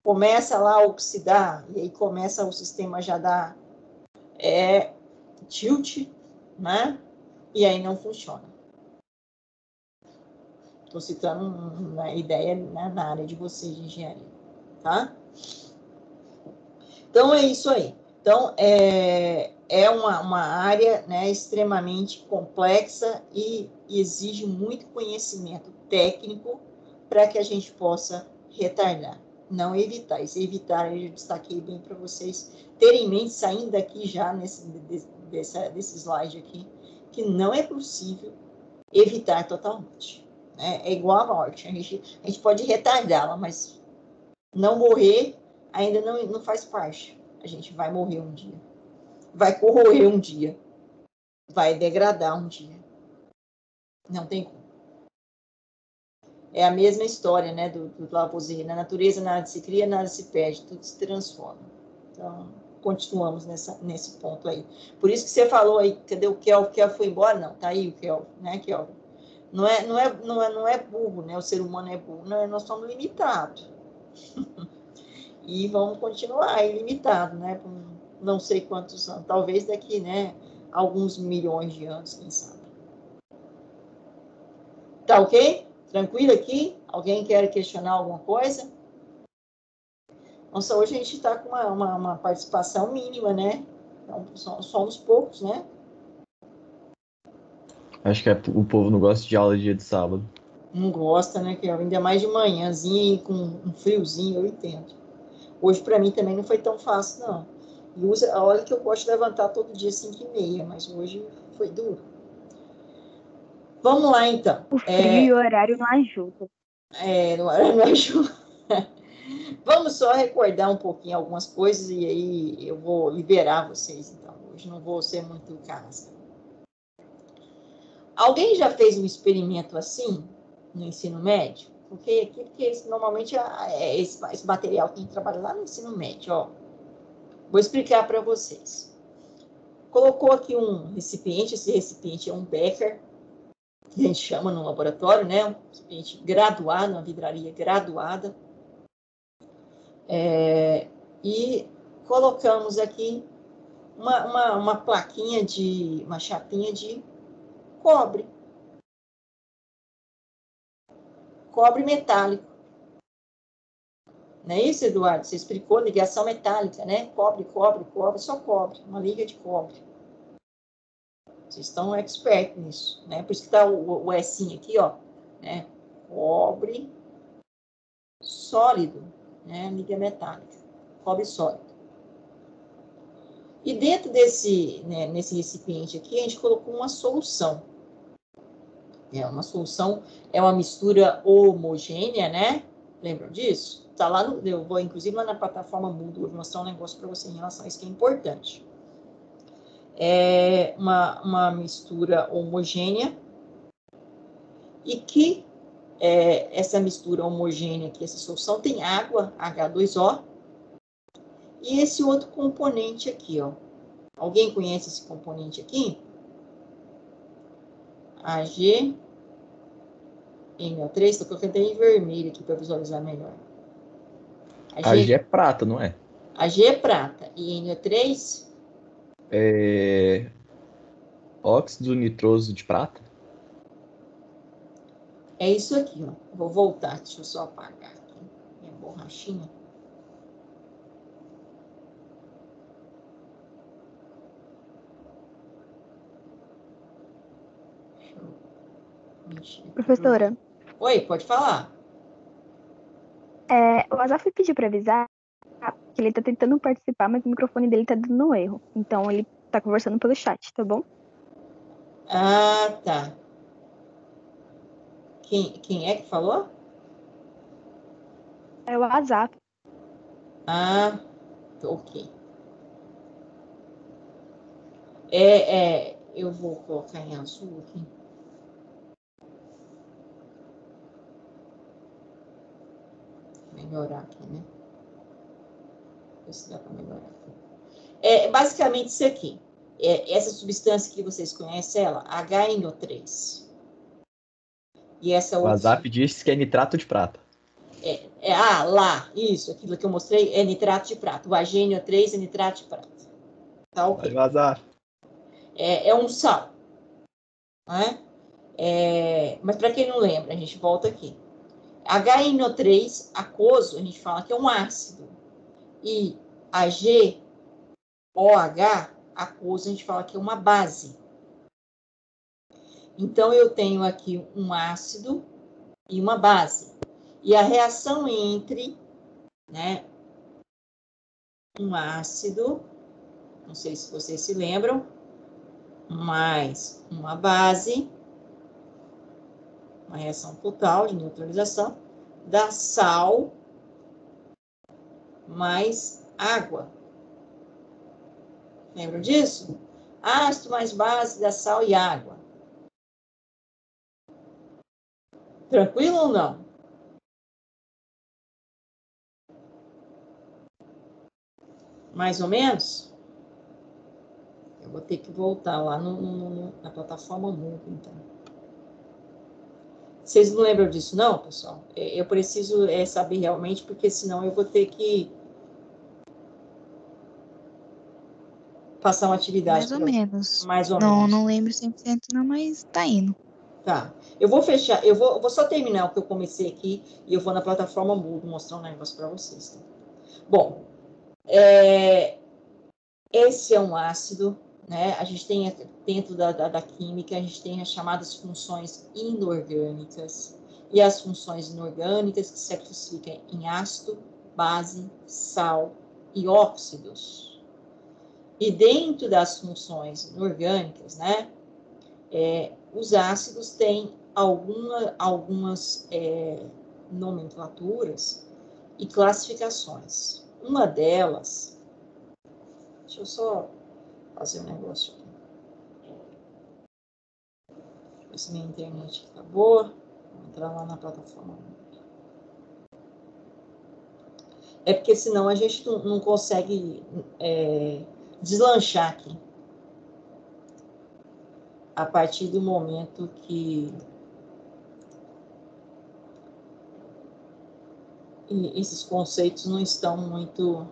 Começa lá a oxidar, e aí começa o sistema já dar tilt, né? E aí não funciona. Estou citando uma ideia, né, na área de vocês de engenharia, tá? Então, é isso aí. Então, é uma área, né, extremamente complexa e exige muito conhecimento técnico para que a gente possa retardar. Não evitar. Esse evitar, eu destaquei bem para vocês terem em mente, saindo daqui já desse slide aqui, que não é possível evitar totalmente. Né? É igual a morte. A gente pode retardá-la, mas não morrer ainda não faz parte. A gente vai morrer um dia. Vai corroer um dia. Vai degradar um dia. Não tem como. É a mesma história, né, do Lavoisier. Na natureza nada se cria, nada se perde, tudo se transforma. Então, continuamos nesse ponto aí. Por isso que você falou aí, cadê o Kelvin? O Kelvin foi embora? Não, tá aí o Kelvin, né, Kelvin? Não é burro, né? O ser humano é burro. Não, nós somos limitados. E vamos continuar ilimitado, né? Por não sei quantos anos. Talvez daqui, né? Alguns milhões de anos, quem sabe. Tá ok? Tranquilo aqui? Alguém quer questionar alguma coisa? Nossa, hoje a gente está com uma participação mínima, né? Então, somos poucos, né? Acho que o povo não gosta de aula dia de sábado. Não gosta, né? Que ainda mais de manhãzinha e com um friozinho, eu entendo. Hoje, para mim, também não foi tão fácil, não. E olha que eu gosto de levantar todo dia 5h30, mas hoje foi duro. Vamos lá, então. O frio e o horário não ajudam. Não ajuda. Vamos só recordar um pouquinho algumas coisas e aí eu vou liberar vocês, então. Hoje não vou ser muito casca. Alguém já fez um experimento assim no ensino médio? Porque normalmente esse material que a gente trabalha lá no ensino médio, ó. Vou explicar para vocês. Colocou aqui um recipiente, esse recipiente é um becker, que a gente chama no laboratório, né? Um recipiente graduado, uma vidraria graduada. E colocamos aqui uma plaquinha uma chapinha de cobre. Cobre metálico. Não é isso, Eduardo? Você explicou ligação metálica, né? Cobre, só cobre. Uma liga de cobre. Vocês estão expert nisso, né? Por isso que está o S aqui, ó. Né? Cobre sólido, né? Liga metálica. Cobre sólido. E dentro nesse recipiente aqui, a gente colocou uma solução. Uma solução, é uma mistura homogênea, né? Lembram disso? Tá lá eu vou, inclusive, lá na plataforma Moodle, vou mostrar um negócio para você em relação a isso que é importante. É uma mistura homogênea e que essa mistura homogênea aqui, essa solução, tem água, H2O, e esse outro componente aqui, ó. Alguém conhece esse componente aqui? AgNO3, estou colocando em vermelho aqui para visualizar melhor. Ag é prata, não é? Ag é prata. E NO3? É óxido nitroso de prata? É isso aqui, ó. Vou voltar, deixa eu só apagar aqui minha borrachinha. Professora. Oi, pode falar. O Azaf pediu para avisar que ele tá tentando participar, mas o microfone dele tá dando erro. Então ele tá conversando pelo chat, tá bom? Ah, tá. Quem é que falou? É o Azaf. Ah, ok. Eu vou colocar em azul aqui. Melhorar aqui, né? Ver se dá para melhorar aqui. Basicamente isso aqui. Essa substância que vocês conhecem, ela, HNO3. E essa outra. O Azaf disse que é nitrato de prata. Lá, isso, aquilo que eu mostrei é nitrato de prata. O HNO3 é nitrato de prata. Tá ok. Vai, Azaf. É um sal. Né? Mas para quem não lembra, a gente volta aqui. HNO3 aquoso, a gente fala que é um ácido. E AgOH aquoso, a gente fala que é uma base. Então, eu tenho aqui um ácido e uma base. E a reação entre, né, um ácido, não sei se vocês se lembram, mais uma base, uma reação total de neutralização, dá sal mais água. Lembram disso? Ácido mais base dá sal e água. Tranquilo ou não? Mais ou menos? Eu vou ter que voltar lá na plataforma Moodle, então. Vocês não lembram disso, não, pessoal? Eu preciso saber realmente, porque senão eu vou ter que passar uma atividade. Mais ou menos. Mais ou menos. Não lembro 100% não, mas tá indo. Tá. Eu vou fechar, eu vou só terminar o que eu comecei aqui e eu vou na plataforma Moodle mostrar um negócio para vocês. Tá? Bom, esse é um ácido, né? A gente tem dentro da química, a gente tem as chamadas funções inorgânicas e as funções inorgânicas que se classificam em ácido, base, sal e óxidos. E dentro das funções inorgânicas, né? Os ácidos têm algumas nomenclaturas e classificações. Uma delas, deixa eu só fazer um negócio aqui. ver se minha internet está boa. Vou entrar lá na plataforma. É porque senão a gente não consegue deslanchar aqui. A partir do momento que esses conceitos não estão muito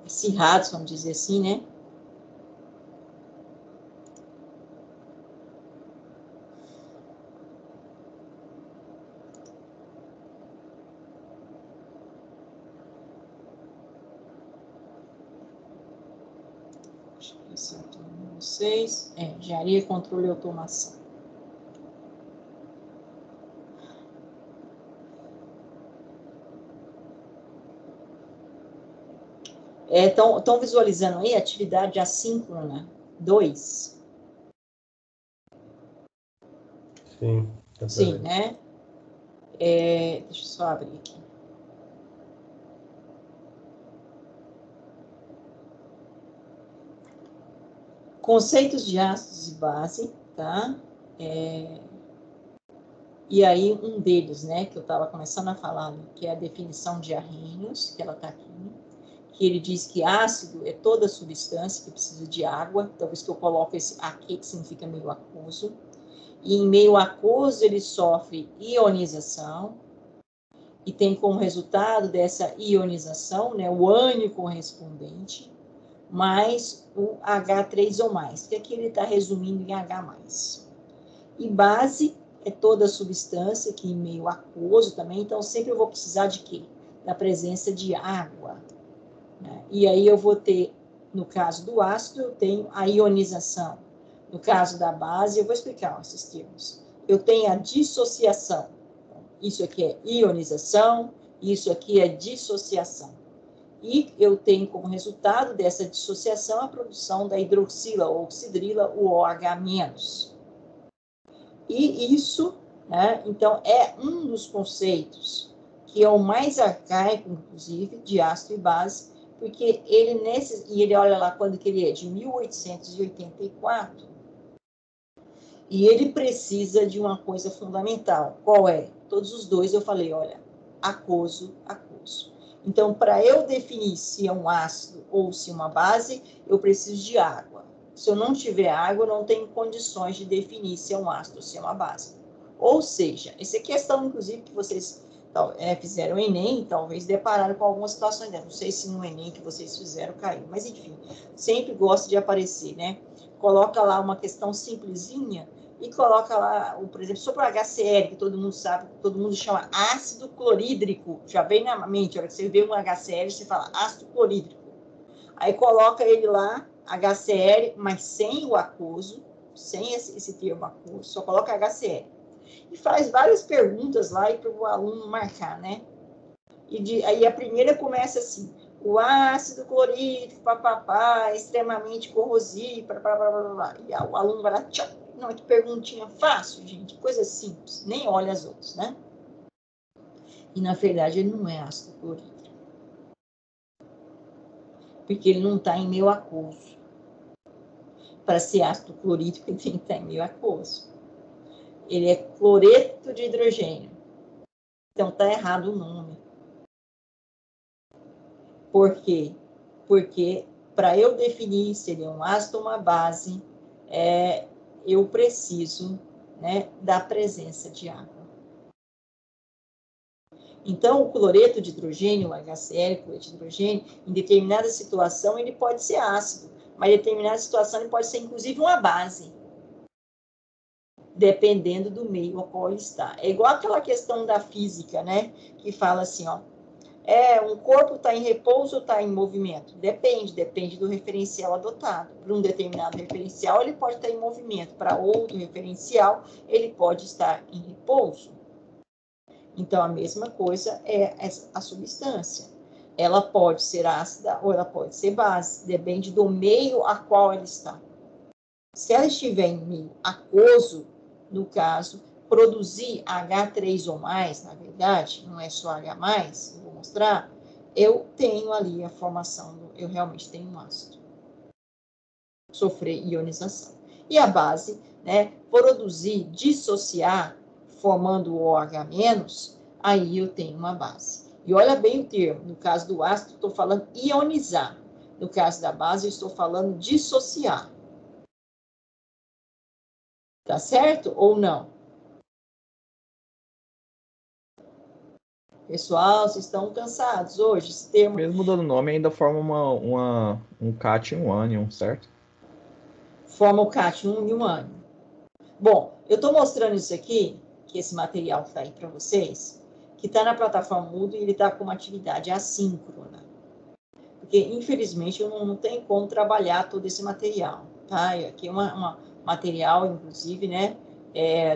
acirrados, vamos dizer assim, né? Acho que esse é o número 6. Engenharia, controle e automação. Estão visualizando aí a atividade assíncrona 2? Sim. Sim, né? Deixa eu só abrir aqui. Conceitos de ácidos de base, tá? E aí, um deles, né, que eu estava começando a falar, que é a definição de Arrhenius, que ela está aqui, que ele diz que ácido é toda substância que precisa de água, talvez que eu coloque esse aqui, que significa meio aquoso, e em meio aquoso ele sofre ionização, e tem como resultado dessa ionização, né, o ânion correspondente, mais o H3 ou mais, que aqui ele está resumindo em H+. E base é toda substância que em meio aquoso também, então sempre eu vou precisar de quê? Da presença de água. Né? E aí eu vou ter, no caso do ácido, eu tenho a ionização. No caso da base, eu vou explicar esses termos. Eu tenho a dissociação. Isso aqui é ionização, isso aqui é dissociação. E eu tenho como resultado dessa dissociação a produção da hidroxila ou oxidrila, o OH-. E isso, né, então, é um dos conceitos que é o mais arcaico, inclusive, de ácido e base, porque ele olha lá quando que ele é, de 1884, e ele precisa de uma coisa fundamental. Qual é? Todos os dois eu falei, olha, aquoso, aquoso. Então, para eu definir se é um ácido ou se é uma base, eu preciso de água. Se eu não tiver água, eu não tenho condições de definir se é um ácido ou se é uma base. Ou seja, essa é questão, inclusive, que vocês fizeram o Enem, talvez depararam com algumas situações dessas. Não sei se no Enem que vocês fizeram caiu, mas enfim, sempre gosta de aparecer, né? Coloca lá uma questão simplesinha e coloca lá, por exemplo, sobre o HCl, que todo mundo sabe, todo mundo chama ácido clorídrico. Já vem na mente, a hora que você vê um HCl, você fala ácido clorídrico. Aí coloca ele lá, HCl, mas sem o aquoso, sem esse termo aquoso, só coloca HCl. E faz várias perguntas lá para o aluno marcar, né? Aí a primeira começa assim, o ácido clorídrico, papapá, é extremamente corrosivo, e o aluno vai lá, tchau. Não, que perguntinha fácil, gente, coisa simples, nem olha as outras, né? E na verdade ele não é ácido clorídrico. Porque ele não está em meio aquoso. Para ser ácido clorídrico, ele tem que estar em meio aquoso. Ele é cloreto de hidrogênio. Então, está errado o nome. Por quê? Porque, para eu definir se ele é um ácido ou uma base, eu preciso, né, da presença de água. Então, o cloreto de hidrogênio, o HCl, cloreto de hidrogênio, em determinada situação, ele pode ser ácido, mas em determinada situação ele pode ser, inclusive, uma base, dependendo do meio ao qual ele está. É igual aquela questão da física, né? Que fala assim, ó, um corpo está em repouso ou está em movimento? Depende do referencial adotado. Para um determinado referencial, ele pode estar em movimento. Para outro referencial, ele pode estar em repouso. Então, a mesma coisa é a substância. Ela pode ser ácida ou ela pode ser base. Depende do meio a qual ela está. Se ela estiver em meio aquoso, no caso, produzir H3 ou mais, na verdade, não é só H+, eu vou mostrar, eu tenho ali a formação do eu realmente tenho um ácido. Sofrer ionização. E a base, né, produzir, dissociar, formando o OH-, aí eu tenho uma base. E olha bem o termo, no caso do ácido, estou falando ionizar. No caso da base, eu estou falando dissociar. Tá certo ou não? Pessoal, vocês estão cansados hoje? Esse termo... Mesmo mudando o nome, ainda forma um cátion e um ânion, certo? Forma o cátion e um ânion. Bom, eu estou mostrando isso aqui, que esse material que está aí para vocês, que está na plataforma Moodle e ele está com uma atividade assíncrona. Porque, infelizmente, eu não tenho como trabalhar todo esse material. Tá? Aqui é um material, inclusive, né,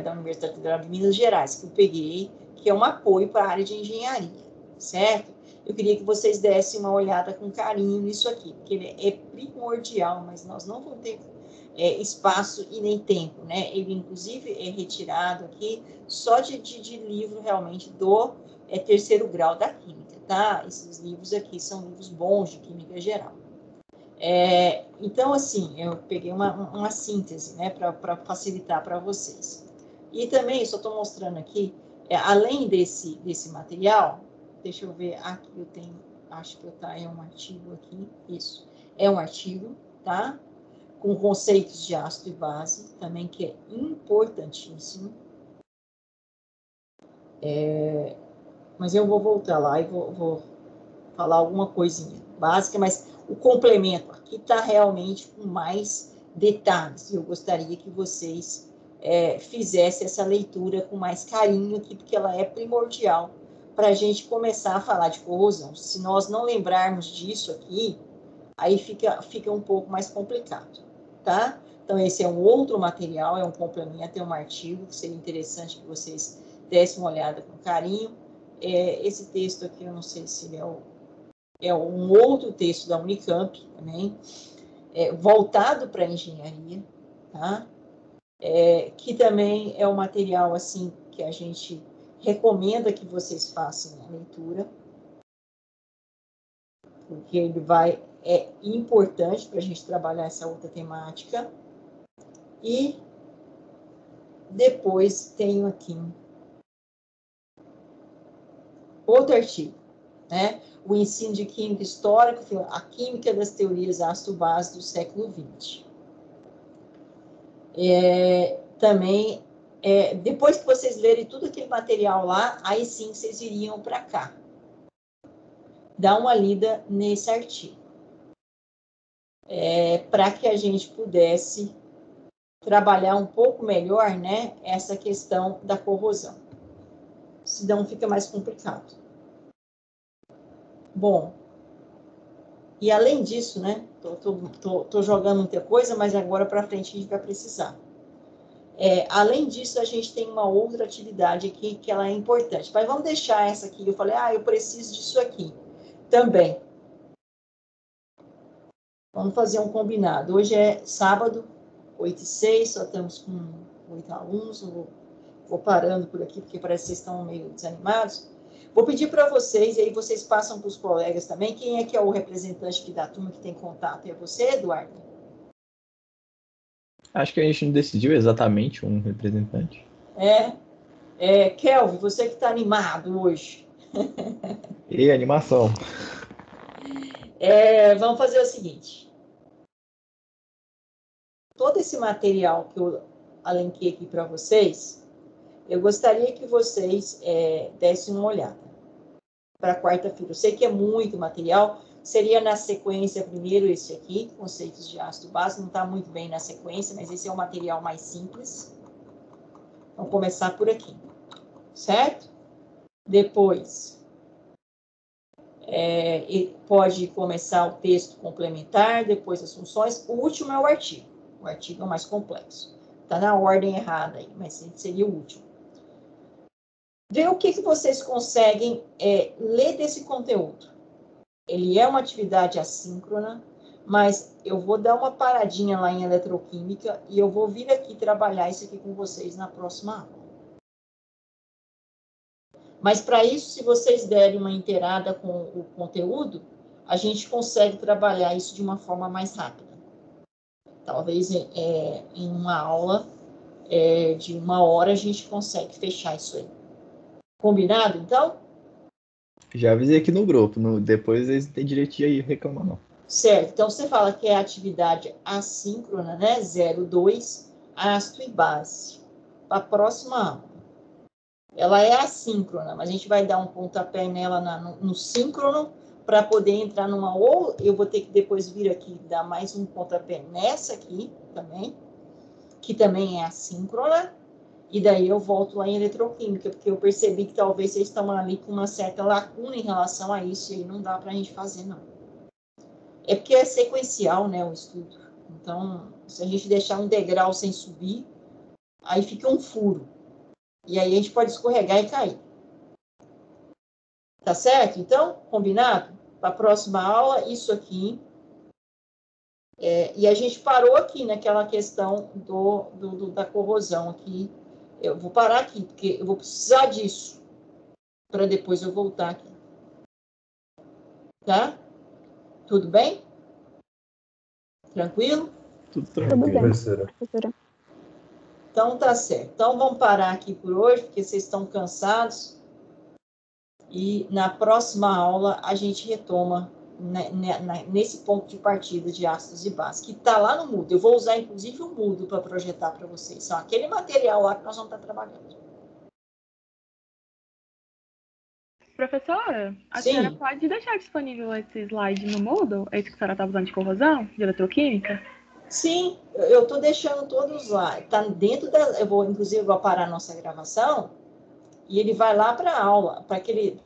da Universidade Federal de Minas Gerais, que eu peguei, que é um apoio para a área de engenharia, certo? Eu queria que vocês dessem uma olhada com carinho nisso aqui, porque ele é primordial, mas nós não vamos ter espaço e nem tempo, né? Ele, inclusive, é retirado aqui só de livro, realmente, do terceiro grau da Química, tá? Esses livros aqui são livros bons de Química Geral. Então, assim, eu peguei uma síntese, né, para facilitar para vocês. E também, só estou mostrando aqui, além desse material, deixa eu ver, aqui eu tenho, acho que é um artigo aqui, isso, é um artigo, tá? Com conceitos de ácido e base, também, que é importantíssimo. Mas eu vou voltar lá e vou falar alguma coisinha básica, mas o complemento aqui está realmente com mais detalhes. Eu gostaria que vocês fizessem essa leitura com mais carinho aqui, porque ela é primordial para a gente começar a falar de corrosão. Se nós não lembrarmos disso aqui, aí fica um pouco mais complicado, tá? Então, esse é um outro material, é um complemento, é um artigo que seria interessante que vocês dessem uma olhada com carinho. Esse texto aqui, eu não sei se ele é um outro texto da Unicamp também, voltado para a engenharia, tá? Que também é um material assim que a gente recomenda que vocês façam a leitura, porque ele é importante para a gente trabalhar essa outra temática. E depois tenho aqui outro artigo, né? O ensino de química histórica, a química das teorias ácido-base do século XX. Também, depois que vocês lerem tudo aquele material lá, aí sim vocês iriam para cá. Dá uma lida nesse artigo. Para que a gente pudesse trabalhar um pouco melhor, né, essa questão da corrosão. Senão fica mais complicado. Bom, e além disso, né, tô jogando muita coisa, mas agora para frente a gente vai precisar. Além disso, a gente tem uma outra atividade aqui que ela é importante. Mas vamos deixar essa aqui. Eu falei, eu preciso disso aqui também. Vamos fazer um combinado. Hoje é sábado, 8h06, só estamos com 8 alunos. Eu vou parando por aqui, porque parece que vocês estão meio desanimados. Vou pedir para vocês, e aí vocês passam para os colegas também, quem é que é o representante aqui da turma que tem contato? É você, Eduardo? Acho que a gente não decidiu exatamente um representante. Kelvin, você que está animado hoje. E animação. Vamos fazer o seguinte. Todo esse material que eu alenquei aqui para vocês, eu gostaria que vocês dessem uma olhada para quarta-feira. Eu sei que é muito material, seria na sequência primeiro esse aqui, conceitos de ácido base, não está muito bem na sequência, mas esse é o material mais simples. Vamos começar por aqui, certo? Depois, pode começar o texto complementar, depois as funções. O último é o artigo. O artigo é o mais complexo. Está na ordem errada aí, mas seria o último. Ver o que vocês conseguem ler desse conteúdo. Ele é uma atividade assíncrona, mas eu vou dar uma paradinha lá em eletroquímica e eu vou vir aqui trabalhar isso aqui com vocês na próxima aula. Mas para isso, se vocês derem uma inteirada com o conteúdo, a gente consegue trabalhar isso de uma forma mais rápida. Talvez em uma aula de 1 hora a gente consegue fechar isso aí. Combinado, então? Já avisei aqui no grupo, depois eles não têm direito de reclamar, não. Certo, então você fala que é atividade assíncrona, né? 02, ácido e base. Para a próxima aula. Ela é assíncrona, mas a gente vai dar um pontapé nela no síncrono para poder entrar numa, ou eu vou ter que depois vir aqui dar mais um pontapé nessa aqui também, que também é assíncrona, e daí eu volto lá em eletroquímica, porque eu percebi que talvez vocês estão ali com uma certa lacuna em relação a isso, e aí não dá para a gente fazer, não. É porque é sequencial, né, o estudo. Então, se a gente deixar um degrau sem subir, aí fica um furo. E aí a gente pode escorregar e cair. Tá certo? Então, combinado? Para a próxima aula, isso aqui. E a gente parou aqui naquela questão da corrosão aqui. Eu vou parar aqui, porque eu vou precisar disso para depois eu voltar aqui. Tá? Tudo bem? Tranquilo? Tudo Tudo tranquilo. bem, Professora. professora. Então, tá certo. Então, vamos parar aqui por hoje, porque vocês estão cansados. E na próxima aula, a gente retoma nesse ponto de partida de ácidos e bases, que está lá no Moodle. Eu vou usar, inclusive, o Moodle para projetar para vocês. Só aquele material lá que nós vamos estar trabalhando. Professora, a Sim. senhora pode deixar disponível esse slide no Moodle? Esse que a senhora está usando de corrosão, de eletroquímica? Sim, eu estou deixando todos lá. Está dentro da... inclusive, eu vou parar a nossa gravação e ele vai lá para a aula, para aquele